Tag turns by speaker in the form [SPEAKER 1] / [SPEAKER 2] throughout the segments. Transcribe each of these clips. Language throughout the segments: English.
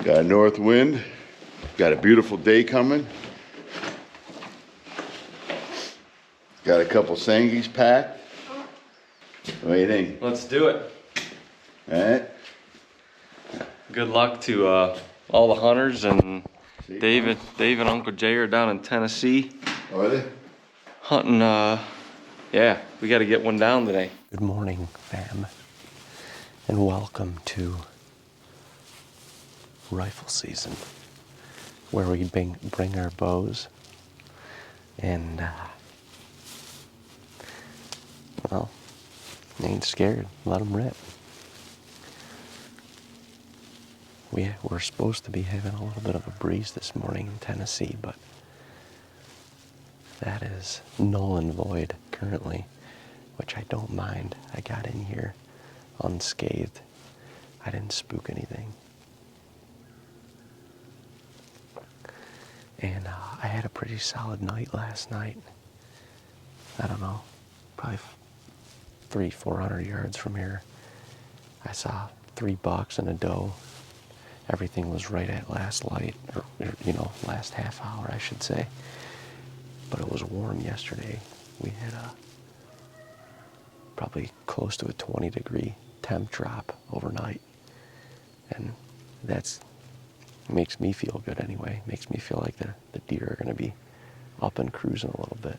[SPEAKER 1] Got a north wind. Got a beautiful day coming. Got a couple sangies packed. What do you think?
[SPEAKER 2] Let's do it.
[SPEAKER 1] All right.
[SPEAKER 2] Good luck to all the hunters, and Dave and Uncle Jay are down in Tennessee.
[SPEAKER 1] Oh, are they?
[SPEAKER 2] Hunting, yeah, we got to get one down today.
[SPEAKER 3] Good morning, fam, and welcome to rifle season, where we bring our bows and, well, you ain't scared, let them rip. We're supposed to be having a little bit of a breeze this morning in Tennessee, but that is null and void currently, which I don't mind. I got in here unscathed. I didn't spook anything. And I had a pretty solid night last night. I don't know, probably 300-400 yards from here. I saw 3 bucks and a doe. Everything was right at last light, or last half hour, I should say. But it was warm yesterday. We had probably close to a 20-degree temp drop overnight. And that makes me feel good anyway. Makes me feel like the deer are going to be up and cruising a little bit.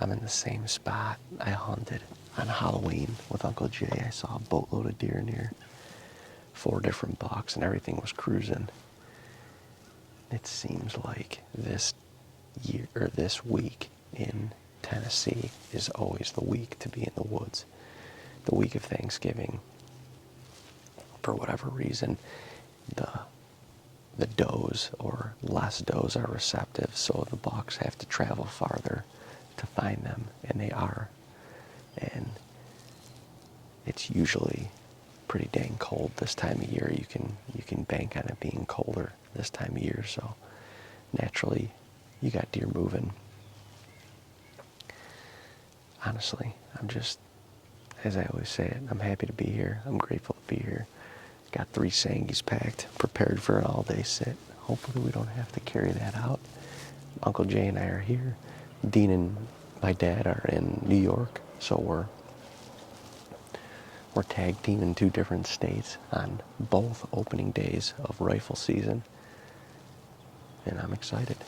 [SPEAKER 3] I'm in the same spot I hunted on Halloween with Uncle Jay. I saw a boatload of deer near 4 different bucks, and everything was cruising. It seems like this year or this week in Tennessee is always the week to be in the woods. The week of Thanksgiving. For whatever reason, the does or less does are receptive, so the bucks have to travel farther to find them, and they are. And it's usually pretty dang cold this time of year. You can bank on it being colder this time of year, so naturally you got deer moving. Honestly, I'm just, as I always say it, I'm happy to be here. I'm grateful to be here. Got 3 sangies packed, prepared for an all-day sit. Hopefully we don't have to carry that out. Uncle Jay and I are here. Dean and my dad are in New York, so we're tag team in 2 different states on both opening days of rifle season. And I'm excited.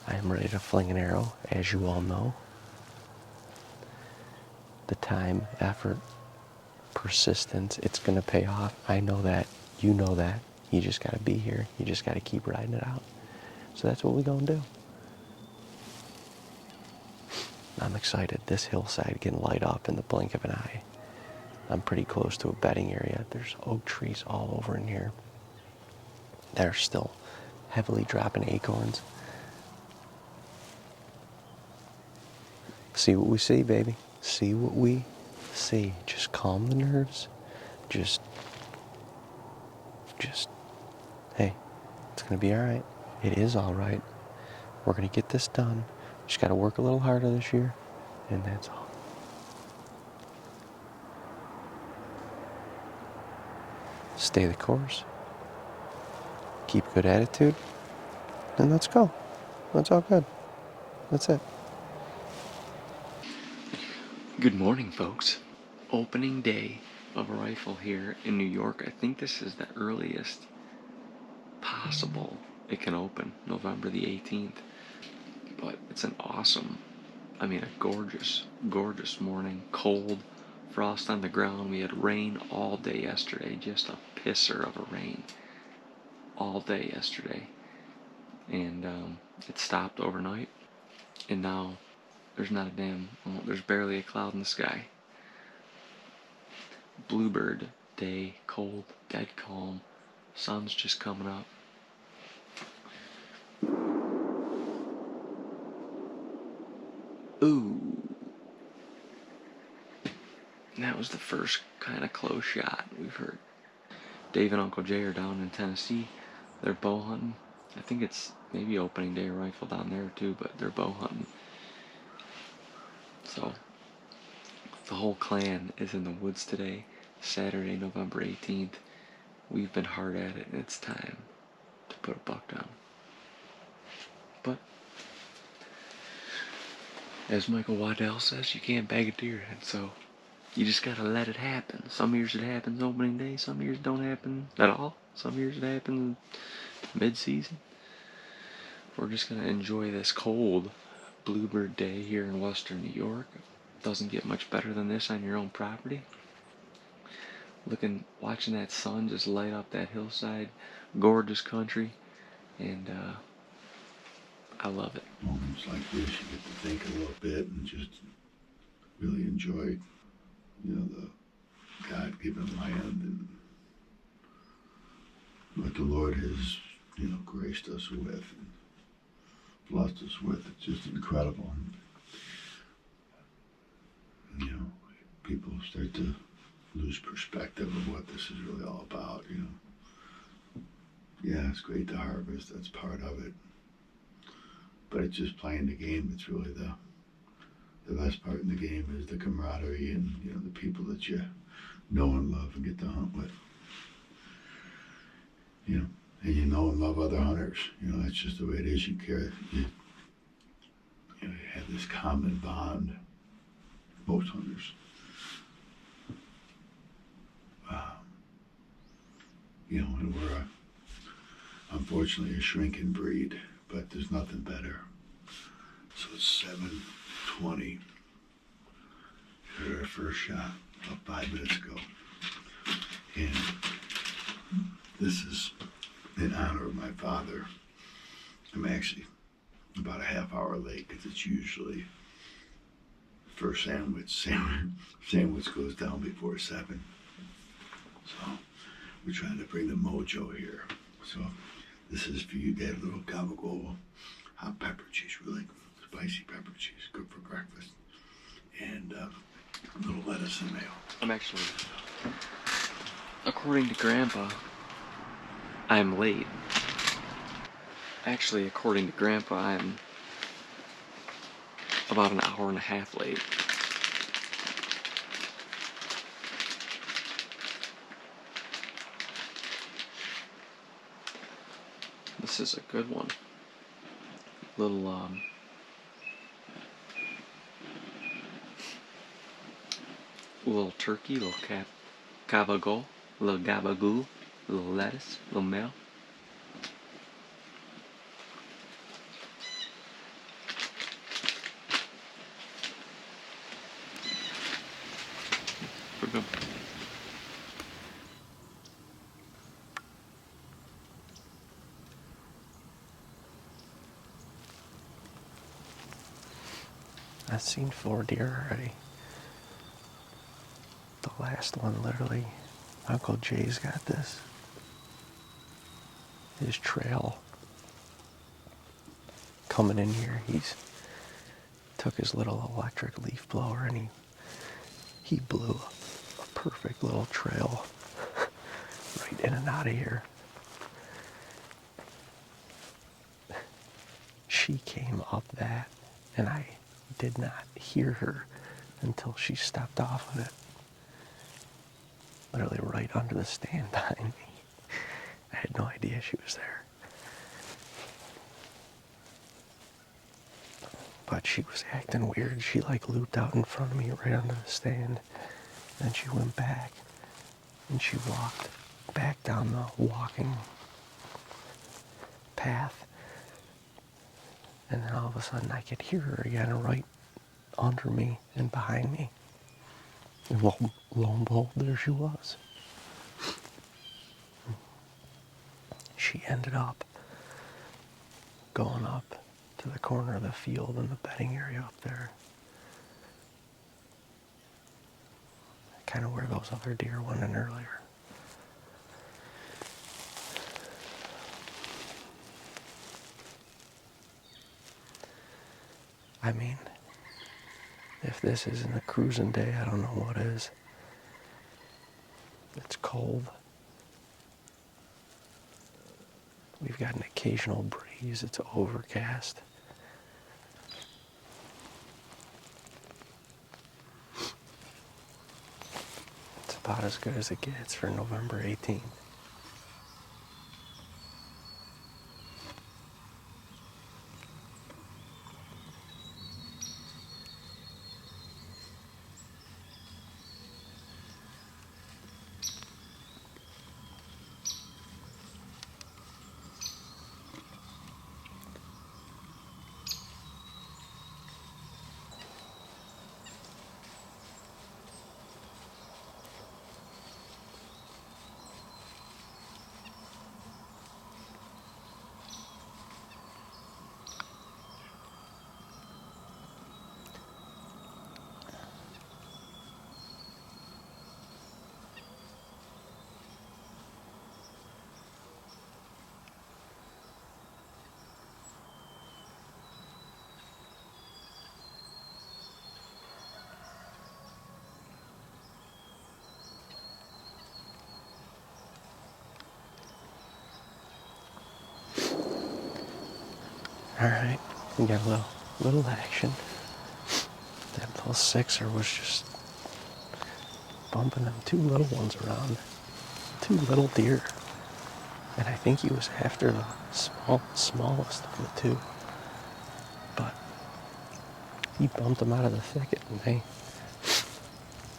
[SPEAKER 3] I am ready to fling an arrow, as you all know. The time, effort, persistence, it's going to pay off. I know that. You know that. You just got to be here. You just got to keep riding it out. So that's what we're going to do. I'm excited. This hillside can light up in the blink of an eye. I'm pretty close to a bedding area. There's oak trees all over in here. They're still heavily dropping acorns. See what we see, baby. See what we see. Just calm the nerves. Just, hey, it's going to be all right. It is all right. We're going to get this done. Just got to work a little harder this year, and that's all. Stay the course. Keep good attitude. And let's go. That's all good. That's it.
[SPEAKER 2] Good morning, folks. Opening day of a rifle here in New York. I think this is the earliest possible it can open, November the 18th. But it's an awesome, a gorgeous, gorgeous morning. Cold, frost on the ground. We had rain all day yesterday, just a pisser of a rain all day yesterday. And it stopped overnight, and now there's barely a cloud in the sky. Bluebird day, cold, dead calm, sun's just coming up. Ooh. And that was the first kind of close shot we've heard. Dave and Uncle Jay are down in Tennessee. They're bow hunting. I think it's maybe opening day rifle down there too, but they're bow hunting. So the whole clan is in the woods today. Saturday, November 18th. We've been hard at it, and it's time to put a buck down. But as Michael Waddell says, you can't bag a deer head, so you just gotta let it happen. Some years it happens opening day, some years it don't happen at all. Some years it happens mid-season. We're just gonna enjoy this cold bluebird day here in western New York. Doesn't get much better than this on your own property. Watching that sun just light up that hillside, gorgeous country, and I love it.
[SPEAKER 1] Moments like this, you get to think a little bit and just really enjoy, the God-given land and what the Lord has, graced us with and blessed us with. It's just incredible. People start to lose perspective of what this is really all about, Yeah, it's great to harvest, that's part of it. But it's just playing the game. It's really the best part in the game is the camaraderie and, the people that you know and love and get to hunt with. And you know and love other hunters. That's just the way it is. You have this common bond. Most hunters. And we're unfortunately a shrinking breed, but there's nothing better. So it's 7:20. Heard our first shot about 5 minutes ago. And this is in honor of my father. I'm actually about a half hour late because it's usually first sandwich goes down before 7. So we're trying to bring the mojo here. So this is for you, Dad, a little gabagool, hot pepper cheese, really spicy pepper cheese, good for breakfast, and a little lettuce and mayo.
[SPEAKER 2] I'm actually, according to Grandpa, I'm late. Actually, according to Grandpa, I'm about an hour and a half late. This is a good one. Little turkey, little gabagool, little gabagoo, little lettuce, little mayo. We're good.
[SPEAKER 3] I've seen 4 deer already. The last one, literally, Uncle Jay's got this. His trail coming in here, he's took his little electric leaf blower and he blew a perfect little trail right in and out of here. She came up that, and I did not hear her until she stepped off of it. Literally right under the stand behind me. I had no idea she was there. But she was acting weird. She looped out in front of me right under the stand. Then she went back and she walked back down the walking path. And then all of a sudden I could hear her again right under me and behind me. And lo and behold, there she was. She ended up going up to the corner of the field in the bedding area up there. Kind of where those other deer went in earlier. I mean, if this isn't a cruising day, I don't know what is. It's cold. We've got an occasional breeze. It's overcast. It's about as good as it gets for November 18th. Alright, we got a little action. That little sixer was just bumping them two little ones around. Two little deer. And I think he was after the smallest of the two. But he bumped them out of the thicket, and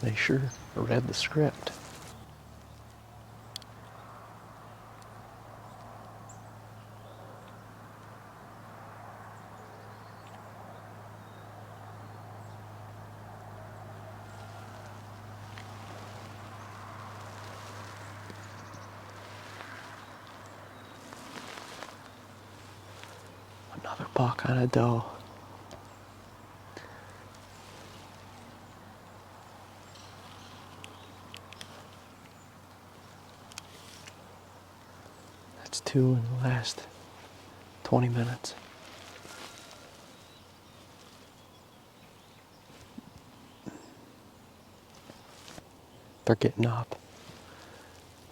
[SPEAKER 3] they sure read the script. Another buck on a doe. That's two in the last 20 minutes. They're getting up.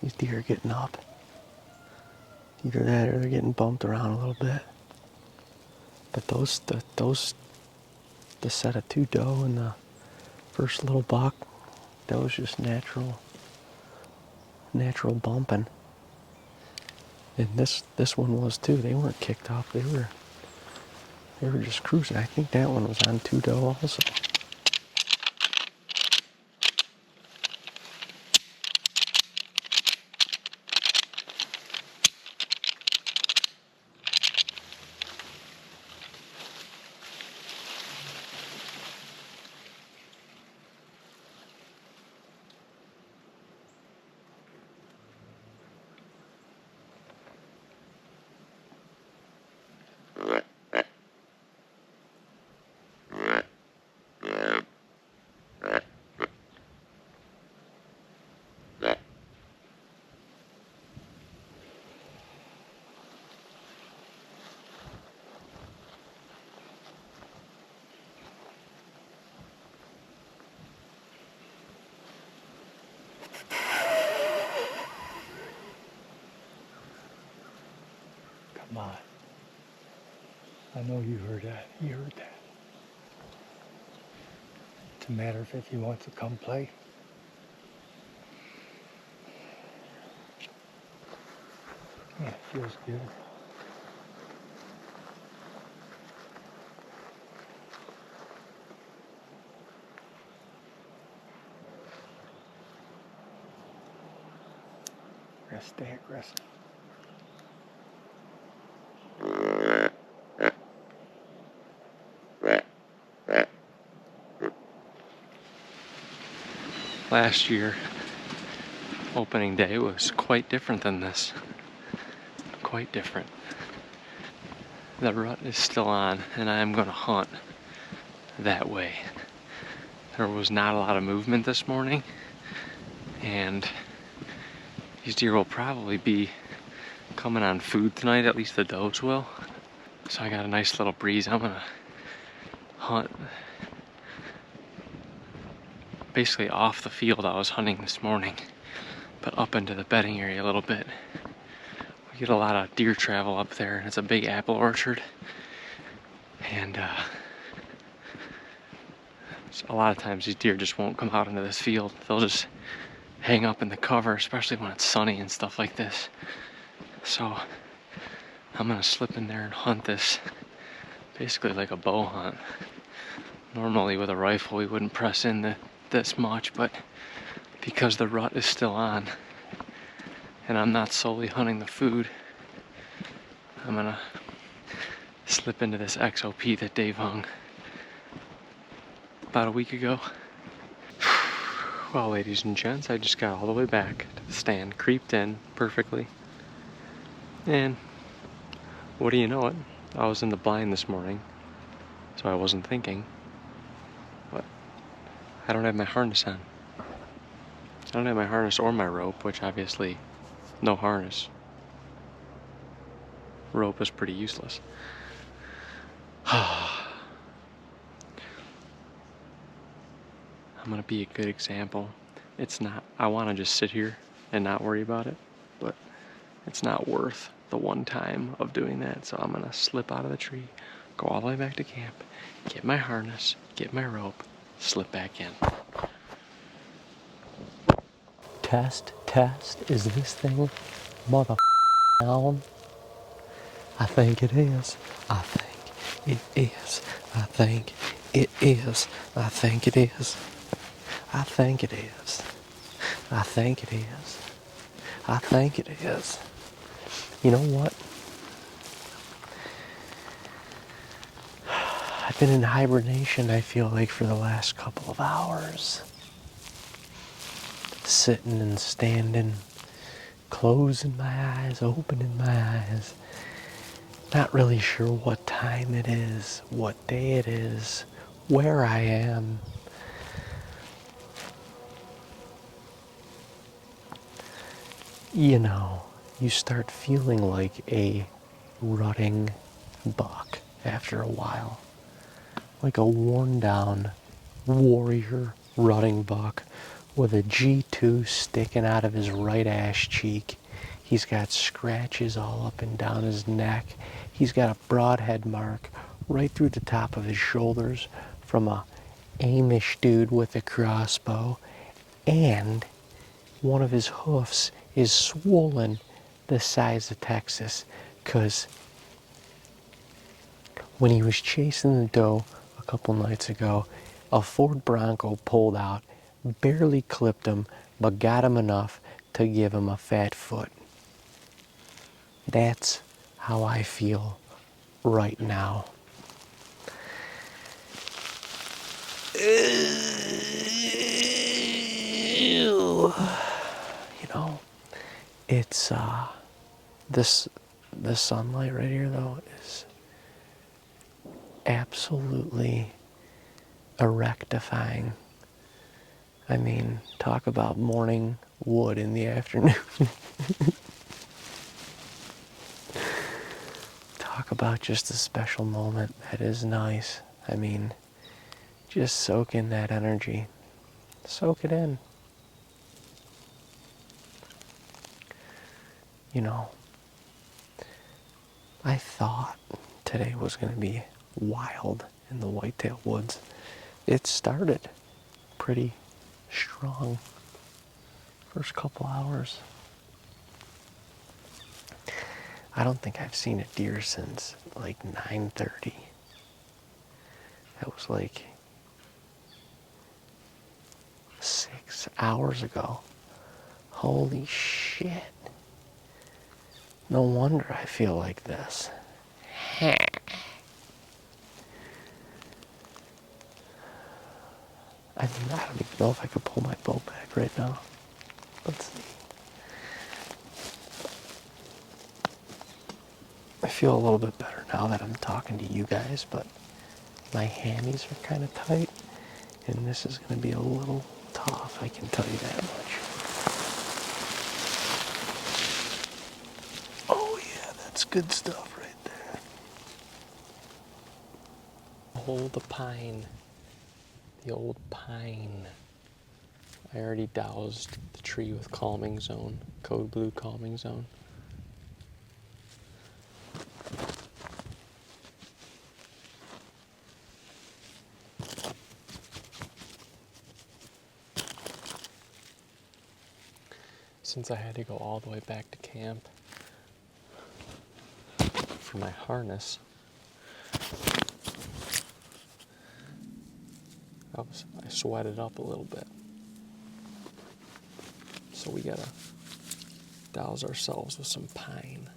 [SPEAKER 3] These deer are getting up. Either that or they're getting bumped around a little bit. But the set of two doe and the first little buck, that was just natural bumping. And this one was too. They weren't kicked up. They were just cruising. I think that one was on two doe also.
[SPEAKER 4] Come on. I know you heard that. You heard that. It's a matter of if he wants to come play. Yeah, it feels good. We're gonna stay aggressive.
[SPEAKER 2] Last year, opening day was quite different than this. Quite different. The rut is still on, and I am going to hunt that way. There was not a lot of movement this morning, and these deer will probably be coming on food tonight, at least the does will. So I got a nice little breeze. I'm going to hunt basically off the field I was hunting this morning, but up into the bedding area a little bit. We get a lot of deer travel up there, and it's a big apple orchard. And a lot of times these deer just won't come out into this field. They'll just hang up in the cover, especially when it's sunny and stuff like this. So I'm gonna slip in there and hunt this basically like a bow hunt. Normally with a rifle we wouldn't press in this much, but because the rut is still on and I'm not solely hunting the food, I'm gonna slip into this XOP that Dave hung about a week ago. Well, ladies and gents, I just got all the way back to the stand, creeped in perfectly, and what do you know it? I was in the blind this morning, so I wasn't thinking, but I don't have my harness on. I don't have my harness or my rope, which obviously, no harness. Rope is pretty useless. I'm gonna be a good example. It's not, I wanna just sit here and not worry about it, but it's not worth the one time of doing that, so I'm gonna slip out of the tree, go all the way back to camp, get my harness, get my rope, slip back in.
[SPEAKER 3] Test, test. Is this thing mother down? I think it is. I think it is. I think it is. I think it is. I think it is. I think it is. I think it is. You know what? I've been in hibernation, I feel like, for the last couple of hours. Sitting and standing, closing my eyes, opening my eyes. Not really sure what time it is, what day it is, where I am. You know, you start feeling like a rutting buck after a while. Like a worn down warrior rutting buck with a G2 sticking out of his right ass cheek. He's got scratches all up and down his neck. He's got a broadhead mark right through the top of his shoulders from a Amish dude with a crossbow. And one of his hoofs is swollen the size of Texas, because when he was chasing the doe a couple nights ago, a Ford Bronco pulled out, barely clipped him, but got him enough to give him a fat foot. That's how I feel right now. You know, it's this sunlight right here though is absolutely erectifying. I mean, talk about morning wood in the afternoon. Talk about just a special moment. That is nice. I mean, just soak in that energy. Soak it in. You know, I thought today was going to be wild in the whitetail woods. It started pretty strong first couple hours. I don't think I've seen a deer since like 9:30. That was like 6 hours ago. Holy shit. No wonder I feel like this. I mean, I don't even know if I could pull my bow back right now. Let's see. I feel a little bit better now that I'm talking to you guys, but my hammies are kind of tight, and this is going to be a little tough, I can tell you that much. Oh yeah, that's good stuff right there. Oh, the pine. The old pine. I already doused the tree with calming zone, code blue calming zone. since I had to go all the way back to camp for my harness, I sweated up a little bit. So we gotta douse ourselves with some pine.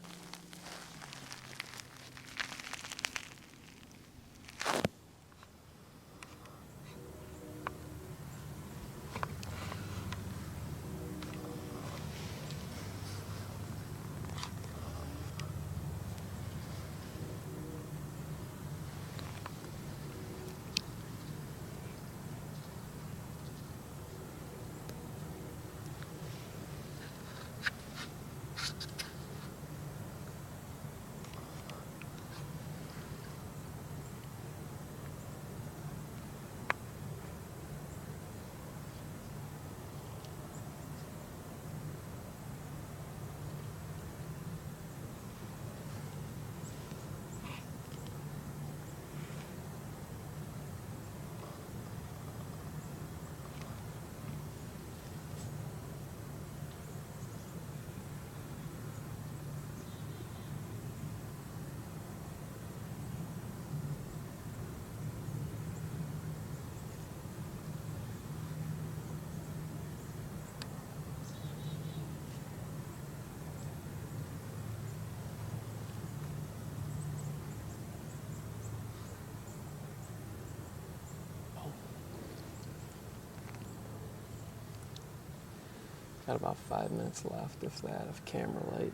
[SPEAKER 3] Got about 5 minutes left, if that, of camera light.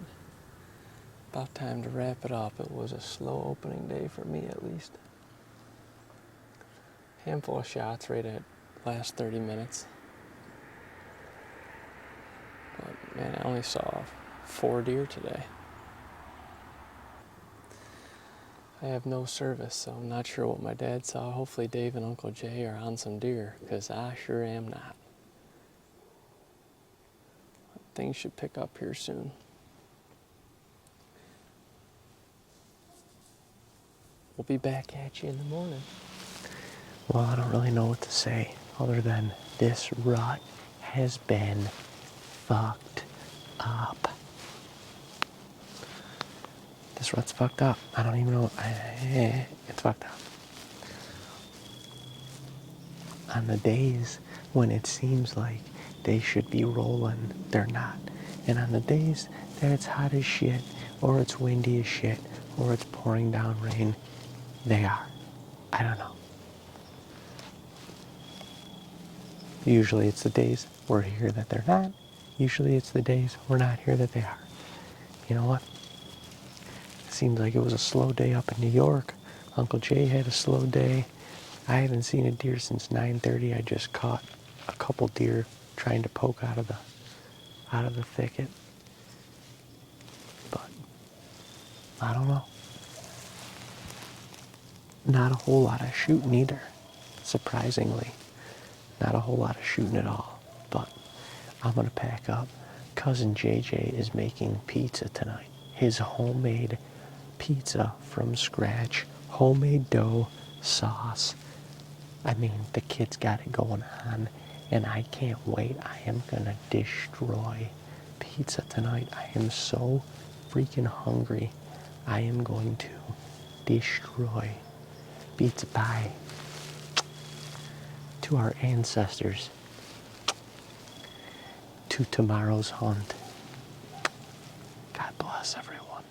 [SPEAKER 3] About time to wrap it up. It was a slow opening day for me, at least. Handful of shots right at last 30 minutes. But man, I only saw 4 deer today. I have no service, so I'm not sure what my dad saw. Hopefully Dave and Uncle Jay are on some deer, because I sure am not. Things should pick up here soon. We'll be back at you in the morning. Well, I don't really know what to say other than this rut has been fucked up. This rut's fucked up. I don't even know. It's fucked up. On the days when it seems like they should be rolling, they're not. And on the days that it's hot as shit, or it's windy as shit, or it's pouring down rain, they are. I don't know. Usually it's the days we're here that they're not. Usually it's the days we're not here that they are. You know what? It seems like it was a slow day up in New York. Uncle Jay had a slow day. I haven't seen a deer since 9:30. I just caught a couple deer trying to poke out of the thicket. But I don't know. Not a whole lot of shooting either, surprisingly. Not a whole lot of shooting at all. But I'm gonna pack up. Cousin JJ is making pizza tonight. His homemade pizza from scratch, homemade dough, sauce. I mean, the kid's got it going on, and I can't wait. I am gonna destroy pizza tonight. I am so freaking hungry. I am going to destroy pizza pie to our ancestors, to tomorrow's hunt. God bless everyone.